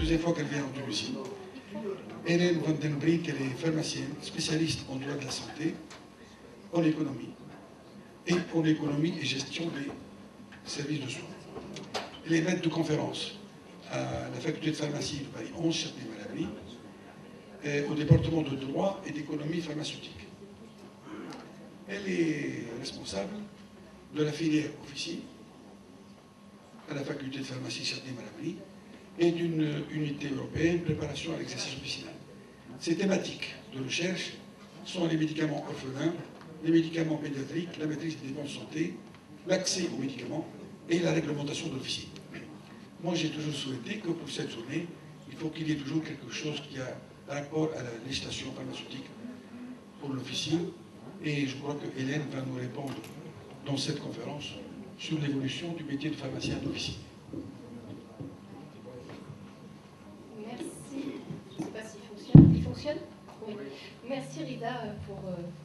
deuxième fois qu'elle vient en Tunisie. Hélène Van den Brink, elle est pharmacienne, spécialiste en droit de la santé, en économie, et gestion des services de soins. Elle est maître de conférence à la faculté de pharmacie de Paris 11, Châtenay-Malabry, au département de droit et d'économie pharmaceutique. Elle est responsable de la filière officine à la faculté de pharmacie Châtenay-Malabry et d'une unité européenne préparation à l'exercice officinal. Ces thématiques de recherche sont les médicaments orphelins, les médicaments pédiatriques, la maîtrise des dépenses de santé, l'accès aux médicaments et la réglementation de l'officine. Moi, j'ai toujours souhaité que pour cette journée, il faut qu'il y ait toujours quelque chose qui a rapport à la législation pharmaceutique pour l'officine. Et je crois que Hélène va nous répondre dans cette conférence sur l'évolution du métier de pharmacien d'officine. Merci. Je ne sais pas s'il fonctionne. Il fonctionne ? Oui. Merci Rida pour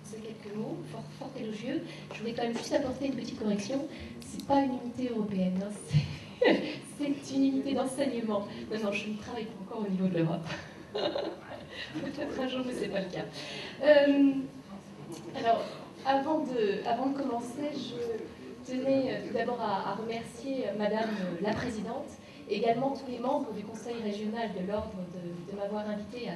ces quelques mots fort élogieux. Je voulais quand même juste apporter une petite correction. Ce n'est pas une unité européenne, hein. C'est une unité d'enseignement. Non, je ne travaille pas encore au niveau de l'Europe. Peut-être un jour, mais ce n'est pas le cas. Alors, avant de commencer, je tenais tout d'abord à remercier Madame la Présidente, et également tous les membres du Conseil régional de l'Ordre de m'avoir invité à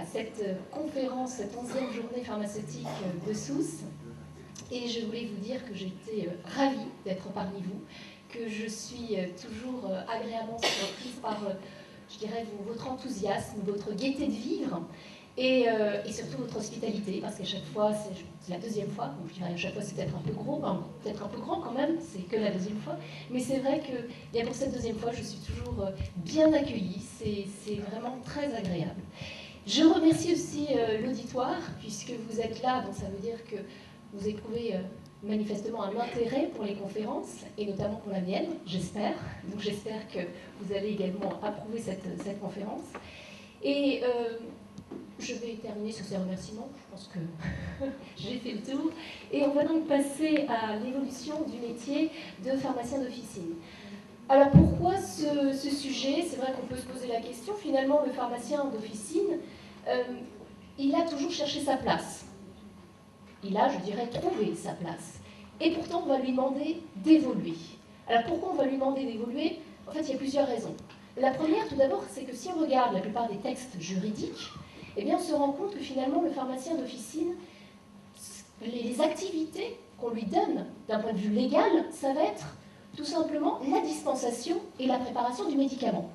cette conférence, cette 11e journée pharmaceutique de Sousse. Et je voulais vous dire que j'étais ravie d'être parmi vous, que je suis toujours agréablement surprise par, je dirais, votre enthousiasme, votre gaieté de vivre, et surtout votre hospitalité, parce qu'à chaque fois, c'est la deuxième fois, donc je dirais à chaque fois c'est peut-être un peu gros, enfin, peut-être un peu grand quand même, c'est que la deuxième fois, mais c'est vrai que pour cette deuxième fois, je suis toujours bien accueillie, c'est vraiment très agréable. Je remercie aussi l'auditoire, puisque vous êtes là, donc ça veut dire que vous éprouvez manifestement un intérêt pour les conférences, et notamment pour la mienne, j'espère. Donc j'espère que vous allez également approuver cette conférence. Et je vais terminer sur ces remerciements, je pense que j'ai fait le tour. Et on va donc passer à l'évolution du métier de pharmacien d'officine. Alors pourquoi ce sujet? C'est vrai qu'on peut se poser la question. Finalement, le pharmacien d'officine, il a toujours cherché sa place. Il a, je dirais, trouvé sa place. Et pourtant, on va lui demander d'évoluer. Alors pourquoi on va lui demander d'évoluer? En fait, il y a plusieurs raisons. La première, tout d'abord, c'est que si on regarde la plupart des textes juridiques, eh bien, on se rend compte que finalement, le pharmacien d'officine, les activités qu'on lui donne d'un point de vue légal, ça va être tout simplement la dispensation et la préparation du médicament.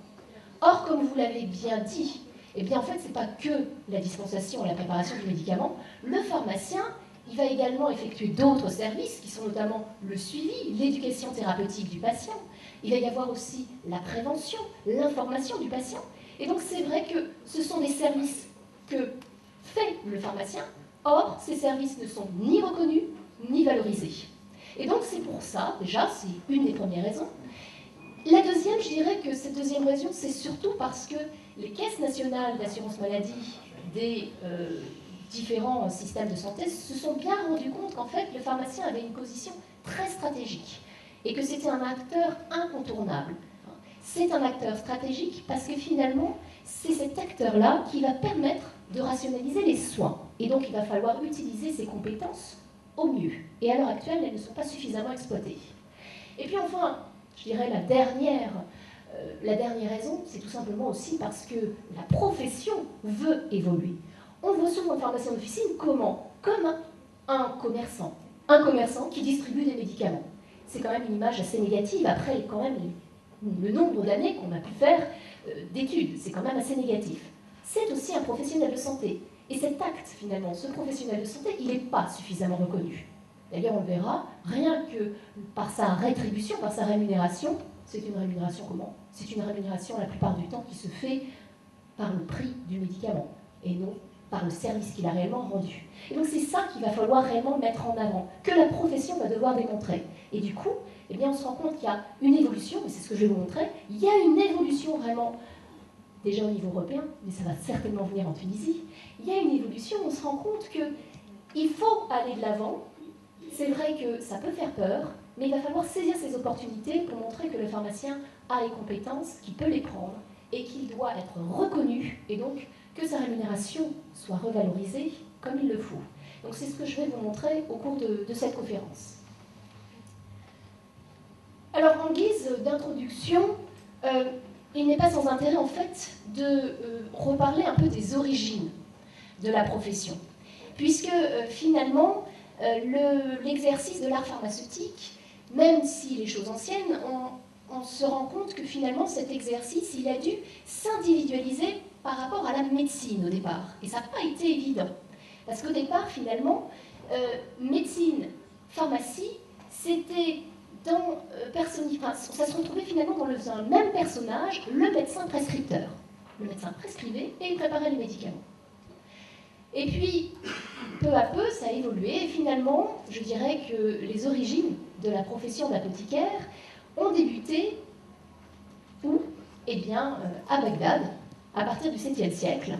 Or, comme vous l'avez bien dit, eh bien, en fait, ce n'est pas que la dispensation et la préparation du médicament. Le pharmacien, il va également effectuer d'autres services, qui sont notamment le suivi, l'éducation thérapeutique du patient. Il va y avoir aussi la prévention, l'information du patient. Et donc, c'est vrai que ce sont des services que fait le pharmacien. Or, ces services ne sont ni reconnus, ni valorisés. Et donc, c'est pour ça, déjà, c'est une des premières raisons. La deuxième, je dirais que cette deuxième raison, c'est surtout parce que les caisses nationales d'assurance maladie des différents systèmes de santé se sont bien rendus compte qu'en fait, le pharmacien avait une position très stratégique et que c'était un acteur incontournable. C'est un acteur stratégique parce que finalement, c'est cet acteur-là qui va permettre de rationaliser les soins. Et donc, il va falloir utiliser ses compétences au mieux. Et à l'heure actuelle, elles ne sont pas suffisamment exploitées. Et puis enfin, je dirais la dernière raison, c'est tout simplement aussi parce que la profession veut évoluer. On voit souvent le pharmacien d'officine comment? Comme un commerçant. Un commerçant qui distribue des médicaments. C'est quand même une image assez négative. Après, quand même, le nombre d'années qu'on a pu faire d'études, c'est quand même assez négatif. C'est aussi un professionnel de santé. Et cet acte, finalement, ce professionnel de santé, il n'est pas suffisamment reconnu. D'ailleurs, on le verra, rien que par sa rétribution, par sa rémunération, c'est une rémunération comment? C'est une rémunération la plupart du temps qui se fait par le prix du médicament et non par le service qu'il a réellement rendu. Et donc c'est ça qu'il va falloir réellement mettre en avant, que la profession va devoir démontrer. Et du coup, eh bien, on se rend compte qu'il y a une évolution, et c'est ce que je vais vous montrer, il y a une évolution vraiment, déjà au niveau européen, mais ça va certainement venir en Tunisie, il y a une évolution, on se rend compte qu'il faut aller de l'avant. C'est vrai que ça peut faire peur, mais il va falloir saisir ces opportunités pour montrer que le pharmacien a les compétences, qu'il peut les prendre et qu'il doit être reconnu, et donc que sa rémunération soit revalorisée comme il le faut. Donc c'est ce que je vais vous montrer au cours de cette conférence. Alors en guise d'introduction, il n'est pas sans intérêt en fait de reparler un peu des origines de la profession, puisque finalement l'exercice de l'art pharmaceutique, même s'il est chose ancienne, on se rend compte que finalement cet exercice, il a dû s'individualiser par rapport à la médecine au départ. Et ça n'a pas été évident. Parce qu'au départ, finalement, médecine, pharmacie, c'était dans ça se retrouvait finalement dans le même personnage, le médecin prescripteur. Le médecin prescrivait et il préparait les médicaments. Et puis, peu à peu, ça a évolué. Et finalement, je dirais que les origines de la profession d'apothicaire ont débuté où? Eh bien, à Bagdad, à partir du 7e siècle.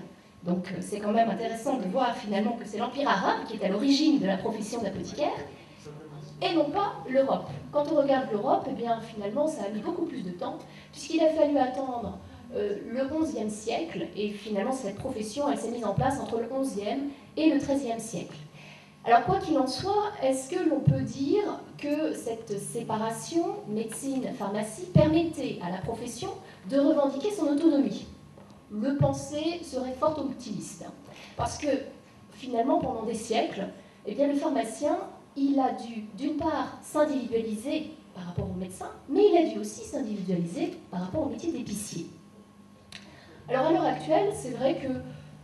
Donc, c'est quand même intéressant de voir finalement que c'est l'Empire arabe qui est à l'origine de la profession d'apothicaire, et non pas l'Europe. Quand on regarde l'Europe, eh bien, finalement, ça a mis beaucoup plus de temps, puisqu'il a fallu attendre le XIe siècle, et finalement, cette profession, elle s'est mise en place entre le XIe et le XIIIe siècle. Alors, quoi qu'il en soit, est-ce que l'on peut dire que cette séparation médecine-pharmacie permettait à la profession de revendiquer son autonomie? Le penser serait fort optimiste, parce que finalement, pendant des siècles, eh bien, le pharmacien, il a dû, d'une part, s'individualiser par rapport au médecin, mais il a dû aussi s'individualiser par rapport au métier d'épicier. Alors, à l'heure actuelle, c'est vrai que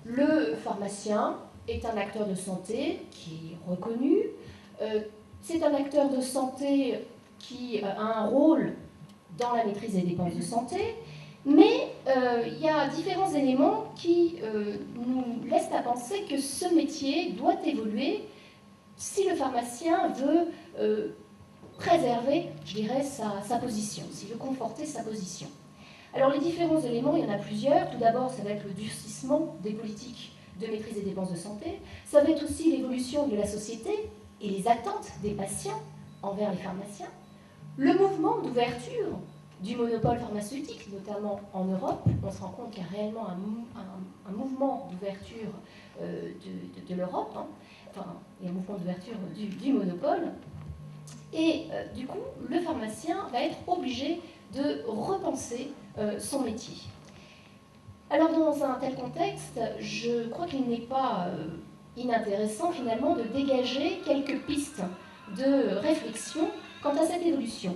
le pharmacien est un acteur de santé qui est reconnu. C'est un acteur de santé qui a un rôle dans la maîtrise des dépenses de santé, mais il y a différents éléments qui nous laissent à penser que ce métier doit évoluer si le pharmacien veut préserver, je dirais, sa position, s'il veut conforter sa position. Alors les différents éléments, il y en a plusieurs. Tout d'abord, ça va être le durcissement des politiques de maîtrise des dépenses de santé. Ça va être aussi l'évolution de la société et les attentes des patients envers les pharmaciens. Le mouvement d'ouverture du monopole pharmaceutique, notamment en Europe. On se rend compte qu'il y a réellement un mouvement d'ouverture de l'Europe, hein. Enfin, il y a un mouvement d'ouverture du monopole. Et du coup, le pharmacien va être obligé de repenser son métier. Alors, dans un tel contexte, je crois qu'il n'est pas inintéressant, finalement, de dégager quelques pistes de réflexion quant à cette évolution.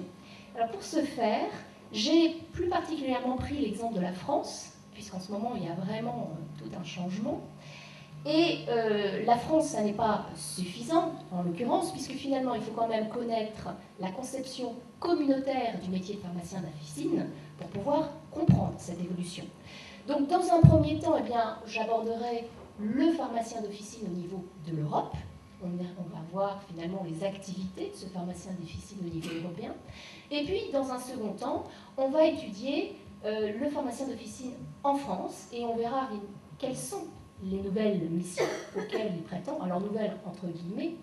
Alors, pour ce faire, j'ai plus particulièrement pris l'exemple de la France, puisqu'en ce moment, il y a vraiment tout un changement. Et la France, ça n'est pas suffisant, en l'occurrence, puisque finalement, il faut quand même connaître la conception communautaire du métier de pharmacien d'officine pour pouvoir comprendre cette évolution. Donc, dans un premier temps, eh bien, j'aborderai le pharmacien d'officine au niveau de l'Europe. On va voir finalement les activités de ce pharmacien d'officine au niveau européen. Et puis, dans un second temps, on va étudier le pharmacien d'officine en France et on verra quelles sont les nouvelles missions auxquelles il prétend. Alors, nouvelles entre guillemets,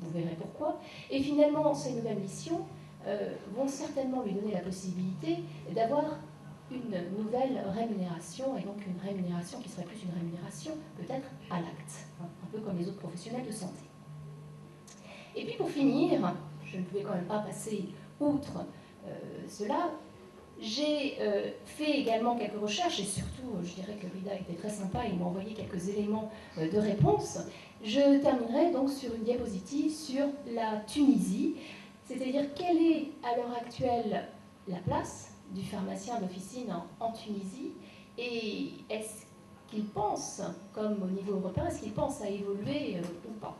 vous verrez pourquoi. Et finalement, ces nouvelles missions vont certainement lui donner la possibilité d'avoir une nouvelle rémunération, et donc une rémunération qui serait plus une rémunération peut-être à l'acte, hein, un peu comme les autres professionnels de santé. Et puis pour finir, je ne pouvais quand même pas passer outre cela, j'ai fait également quelques recherches, et surtout, je dirais que Rida était très sympa, il m'a envoyé quelques éléments de réponse. Je terminerai donc sur une diapositive sur la Tunisie, c'est-à-dire quelle est à l'heure actuelle la place du pharmacien d'officine en Tunisie, et est-ce qu'il pense, comme au niveau européen, est-ce qu'il pense à évoluer ou pas.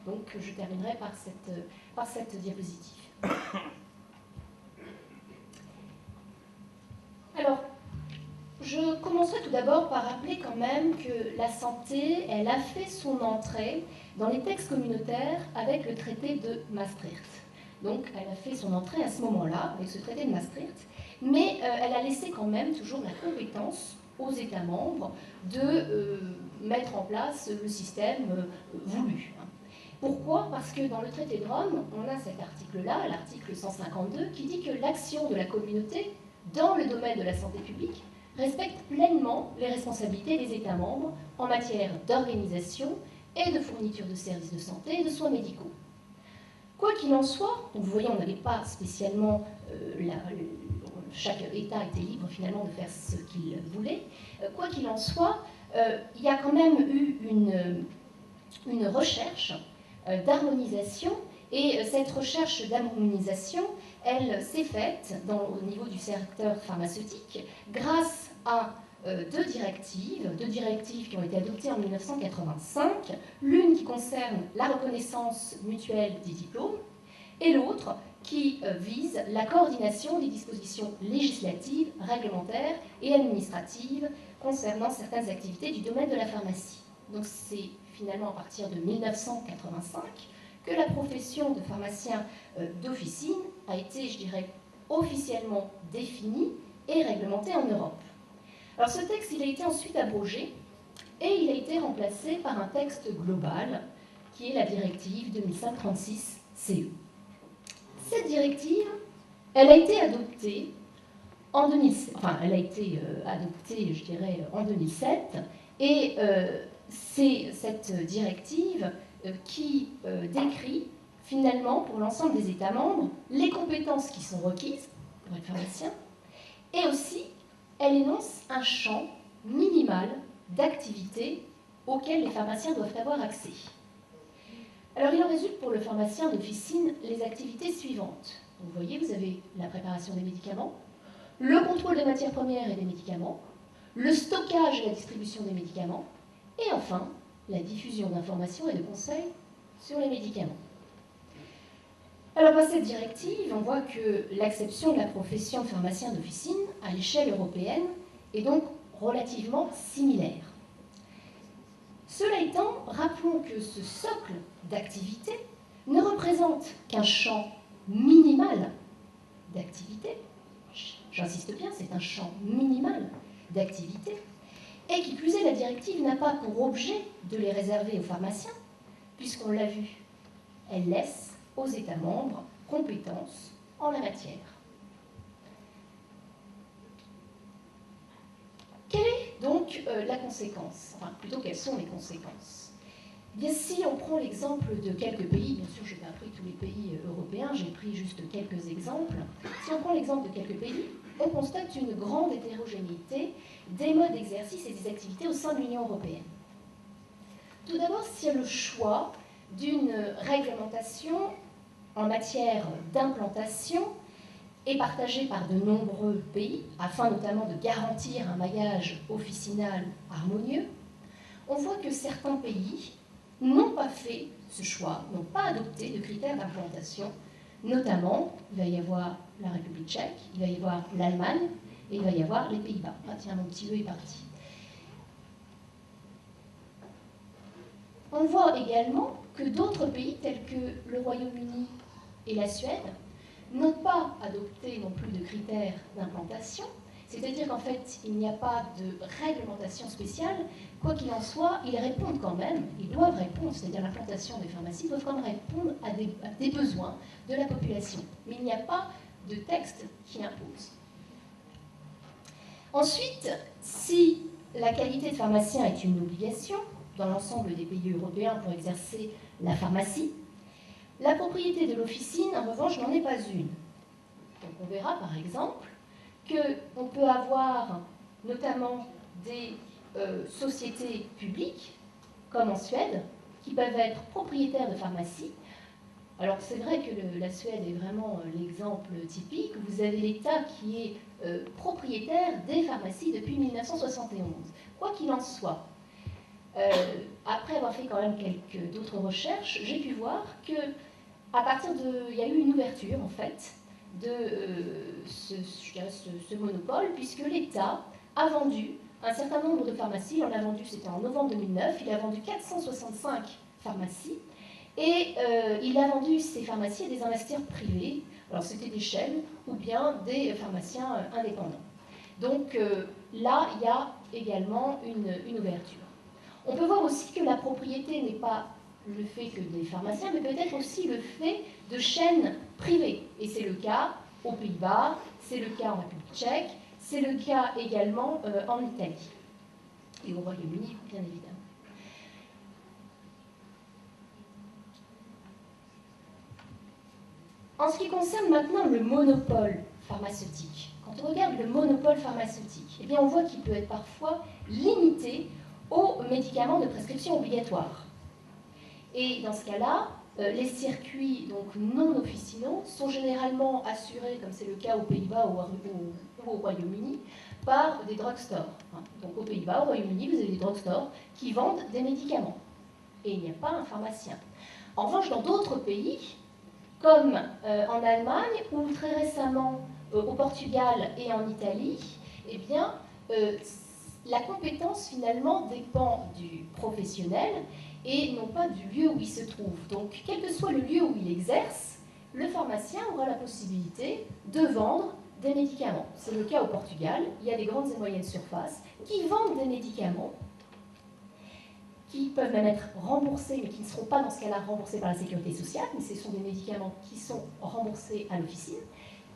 Donc je terminerai par cette diapositive. Alors, je commencerai tout d'abord par rappeler quand même que la santé, elle a fait son entrée dans les textes communautaires avec le traité de Maastricht. Donc, elle a fait son entrée à ce moment-là, avec ce traité de Maastricht, mais elle a laissé quand même toujours la compétence aux États membres de mettre en place le système voulu. Pourquoi? Parce que dans le traité de Rome, on a cet article-là, l'article 152, qui dit que l'action de la communauté dans le domaine de la santé publique respecte pleinement les responsabilités des États membres en matière d'organisation et de fourniture de services de santé et de soins médicaux. Quoi qu'il en soit, donc vous voyez, on n'avait pas spécialement, chaque État était libre finalement de faire ce qu'il voulait. Quoi qu'il en soit, il y a quand même eu une recherche d'harmonisation, et cette recherche d'harmonisation, elle s'est faite au niveau du secteur pharmaceutique grâce à deux directives qui ont été adoptées en 1985, l'une qui concerne la reconnaissance mutuelle des diplômes et l'autre qui vise la coordination des dispositions législatives, réglementaires et administratives concernant certaines activités du domaine de la pharmacie. Donc c'est finalement à partir de 1985 que la profession de pharmacien d'officine a été, je dirais, officiellement définie et réglementée en Europe. Alors ce texte, il a été ensuite abrogé et il a été remplacé par un texte global qui est la directive 2005/36/CE. Cette directive, elle a été adoptée en 2007, je dirais, en 2007, et c'est cette directive qui décrit finalement pour l'ensemble des États membres les compétences qui sont requises pour être pharmacien, et aussi elle énonce un champ minimal d'activités auxquelles les pharmaciens doivent avoir accès. Alors il en résulte pour le pharmacien d'officine les activités suivantes. Donc, vous voyez, vous avez la préparation des médicaments, le contrôle des matières premières et des médicaments, le stockage et la distribution des médicaments, et enfin la diffusion d'informations et de conseils sur les médicaments. Alors dans cette directive, on voit que l'acception de la profession de pharmacien d'officine à l'échelle européenne est donc relativement similaire. Cela étant, rappelons que ce socle d'activité ne représente qu'un champ minimal d'activité. J'insiste bien, c'est un champ minimal d'activité. Et qui plus est, la directive n'a pas pour objet de les réserver aux pharmaciens, puisqu'on l'a vu, elle laisse aux États membres compétence en la matière. Quelle est donc la conséquence? Enfin, plutôt, quelles sont les conséquences? Eh bien, si on prend l'exemple de quelques pays, bien sûr, je n'ai pas pris tous les pays européens, j'ai pris juste quelques exemples. Si on prend l'exemple de quelques pays, on constate une grande hétérogénéité des modes d'exercice et des activités au sein de l'Union européenne. Tout d'abord, s'il y a le choix d'une réglementation en matière d'implantation est partagée par de nombreux pays, afin notamment de garantir un maillage officinal harmonieux, on voit que certains pays n'ont pas fait ce choix, n'ont pas adopté de critères d'implantation. Notamment, il va y avoir la République tchèque, il va y avoir l'Allemagne et il va y avoir les Pays-Bas. Ah tiens, mon petit E est parti. On voit également que d'autres pays, tels que le Royaume-Uni et la Suède, n'ont pas adopté non plus de critères d'implantation, c'est-à-dire qu'en fait, il n'y a pas de réglementation spéciale. Quoi qu'il en soit, ils répondent quand même, ils doivent répondre, c'est-à-dire l'implantation des pharmacies doivent quand même répondre à des besoins de la population. Mais il n'y a pas de texte qui impose. Ensuite, si la qualité de pharmacien est une obligation dans l'ensemble des pays européens pour exercer la pharmacie, la propriété de l'officine, en revanche, n'en est pas une. Donc on verra par exemple qu'on peut avoir notamment des sociétés publiques, comme en Suède, qui peuvent être propriétaires de pharmacies. Alors c'est vrai que la Suède est vraiment l'exemple typique. Vous avez l'État qui est propriétaire des pharmacies depuis 1971. Quoi qu'il en soit, après avoir fait quand même d'autres recherches, j'ai pu voir que il y a eu une ouverture en fait de ce monopole, puisque l'État a vendu un certain nombre de pharmacies. Il en a vendu, c'était en novembre 2009, il a vendu 465 pharmacies, et il a vendu ces pharmacies à des investisseurs privés. Alors c'était des chaînes ou bien des pharmaciens indépendants. Donc là, il y a également une ouverture. On peut voir aussi que la propriété n'est pas le fait que des pharmaciens, mais peut-être aussi le fait de chaînes privées. Et c'est le cas aux Pays-Bas, c'est le cas en République tchèque, C'est le cas également en Italie et au Royaume-Uni, bien évidemment. En ce qui concerne maintenant le monopole pharmaceutique, quand on regarde le monopole pharmaceutique, eh bien on voit qu'il peut être parfois limité aux médicaments de prescription obligatoire. Et dans ce cas-là, les circuits donc, non officinaux sont généralement assurés, comme c'est le cas aux Pays-Bas ou au Royaume-Uni, par des drugstores. Donc aux Pays-Bas, au Royaume-Uni, vous avez des drugstores qui vendent des médicaments. Et il n'y a pas un pharmacien. En revanche, dans d'autres pays, comme en Allemagne ou très récemment au Portugal et en Italie, eh bien, la compétence finalement dépend du professionnel et non pas du lieu où il se trouve. Donc, quel que soit le lieu où il exerce, le pharmacien aura la possibilité de vendre des médicaments. C'est le cas au Portugal. Il y a des grandes et moyennes surfaces qui vendent des médicaments qui peuvent même être remboursés, mais qui ne seront pas dans ce cas-là remboursés par la sécurité sociale, mais ce sont des médicaments qui sont remboursés à l'officine.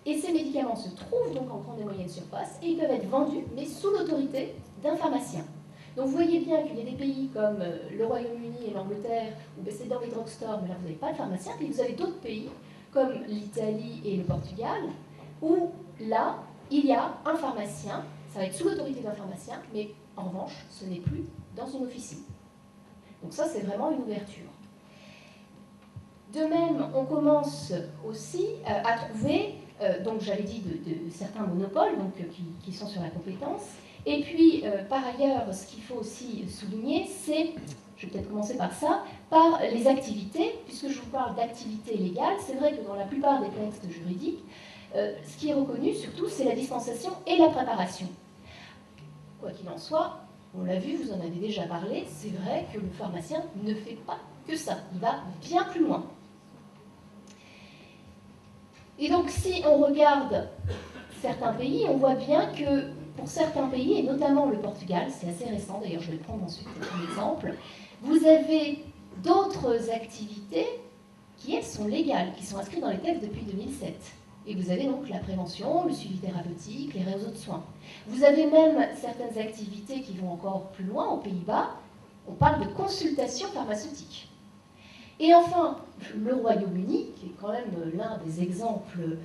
Et ces médicaments se trouvent donc en grande et moyenne surface et ils peuvent être vendus, mais sous l'autorité d'un pharmacien. Donc vous voyez bien qu'il y a des pays comme le Royaume-Uni et l'Angleterre, où c'est dans les drugstores, mais là vous n'avez pas de pharmacien, puis vous avez d'autres pays, comme l'Italie et le Portugal, où là, il y a un pharmacien, ça va être sous l'autorité d'un pharmacien, mais en revanche, ce n'est plus dans une officine. Donc ça, c'est vraiment une ouverture. De même, on commence aussi à trouver, donc j'avais dit, de certains monopoles donc, qui sont sur la compétence. Et puis, par ailleurs, ce qu'il faut aussi souligner, c'est, je vais peut-être commencer par ça, par les activités, puisque je vous parle d'activités légales. C'est vrai que dans la plupart des textes juridiques, ce qui est reconnu surtout, c'est la dispensation et la préparation. Quoi qu'il en soit, on l'a vu, vous en avez déjà parlé, c'est vrai que le pharmacien ne fait pas que ça, il va bien plus loin. Et donc si on regarde certains pays, on voit bien que pour certains pays, et notamment le Portugal, c'est assez récent, d'ailleurs je vais prendre ensuite un exemple, vous avez d'autres activités qui, elles, sont légales, qui sont inscrites dans les textes depuis 2007. Et vous avez donc la prévention, le suivi thérapeutique, les réseaux de soins. Vous avez même certaines activités qui vont encore plus loin, aux Pays-Bas. On parle de consultation pharmaceutique. Et enfin, le Royaume-Uni, qui est quand même l'un des exemples,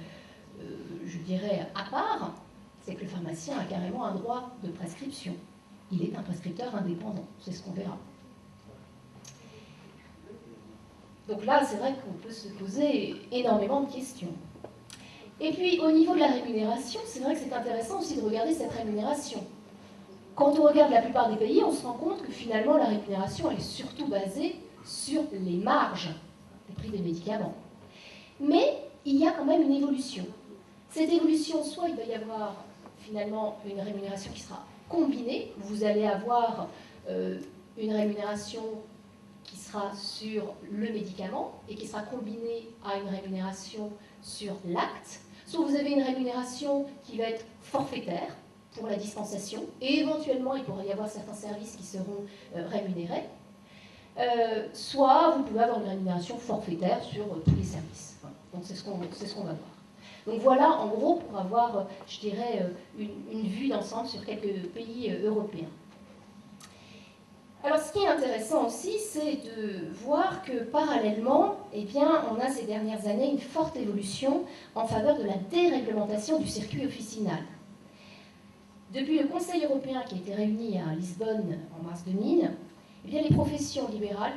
je dirais, à part, c'est que le pharmacien a carrément un droit de prescription. Il est un prescripteur indépendant, c'est ce qu'on verra. Donc là, c'est vrai qu'on peut se poser énormément de questions. Et puis, au niveau de la rémunération, c'est vrai que c'est intéressant aussi de regarder cette rémunération. Quand on regarde la plupart des pays, on se rend compte que finalement, la rémunération, elle est surtout basée sur les marges des prix des médicaments. Mais il y a quand même une évolution. Cette évolution, soit il va y avoir finalement une rémunération qui sera combinée, vous allez avoir une rémunération qui sera sur le médicament et qui sera combinée à une rémunération sur l'acte. Soit vous avez une rémunération qui va être forfaitaire pour la dispensation, et éventuellement il pourrait y avoir certains services qui seront rémunérés, soit vous pouvez avoir une rémunération forfaitaire sur tous les services. Voilà. Donc c'est ce qu'on va voir. Donc voilà en gros pour avoir, je dirais, une vue d'ensemble sur quelques pays européens. Alors ce qui est intéressant aussi, c'est de voir que parallèlement, eh bien, on a ces dernières années une forte évolution en faveur de la déréglementation du circuit officinal. Depuis le Conseil européen qui a été réuni à Lisbonne en mars 2000, eh bien, les professions libérales